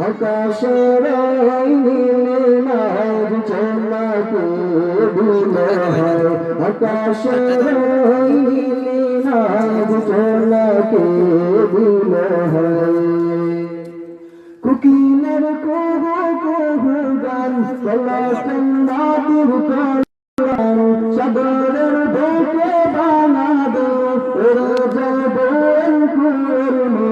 আকাশের নীলে মাঝ চলাকে দিলে হয় আকাশের নীলে মাঝ চলাকে দিলে হয় কুকিলের কুহু কুহু গান কলাকান নাদির কলান সাগরের বুকে বানাদো ওরা যাবেন কুরমা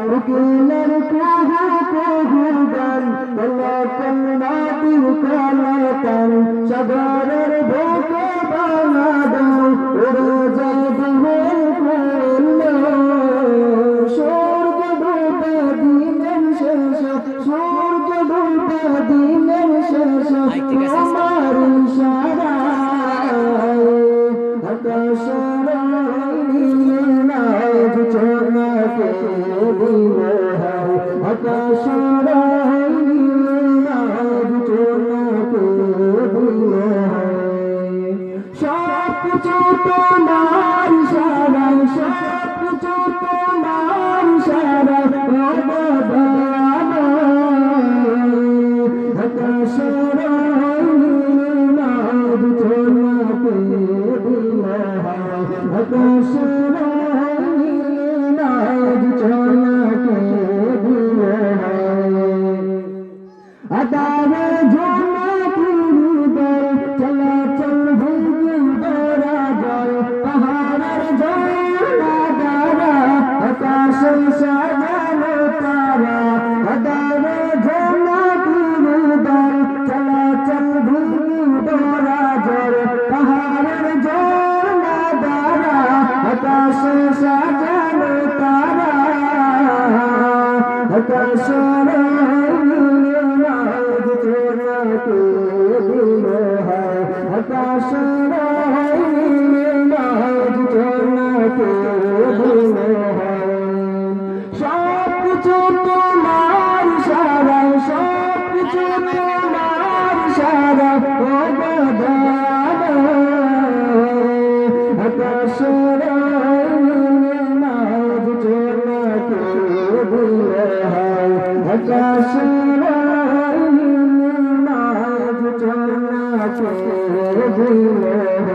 কুকিলের কুহু কুহু গান কলাকান নাদির কলাকান সাগরের বুকে বানাদো ওরা যাবেন কুরমা সূর্য ডুবে দিনের শেষে সূর্য ডুবে দিনের শেষে তোমার ইশারায় আকাশের নীলে মাঝ চলাকে দিলে হয় আকাশের নীলে মাঝ চলাকে দিলে হয় সব কিছু তোমার ইশারায় সব কিছু তোমার ইশারায় আকাশের নীলে মাঝ চলাকে দিলে হয় আকাশের নীলে মাঝ চলাকে দিলে হয় আদারে ঝুমকির দল চলাচল ভুগি দরা যায় পাহাড়ের ঝর্ণা দ্বারা আকাশে সাজানো তারা আদারে ঝুমকির দল চলাচল ভুগি দরা যায় পাহাড়ের ঝর্ণা দ্বারা আকাশে সাজানো তারা আকাশের নীলে মাঝ চলাকে দিলে হয় আকাশের নীলে মাঝ চলাকে দিলে হয় সব কিছু তোমার ইশারায় সব কিছু তোমার ইশারায় আকাশের নীলে মাঝ চলাকে দিলে হয় আকাশের নীলে মাঝ চলাকে দিলে হয়।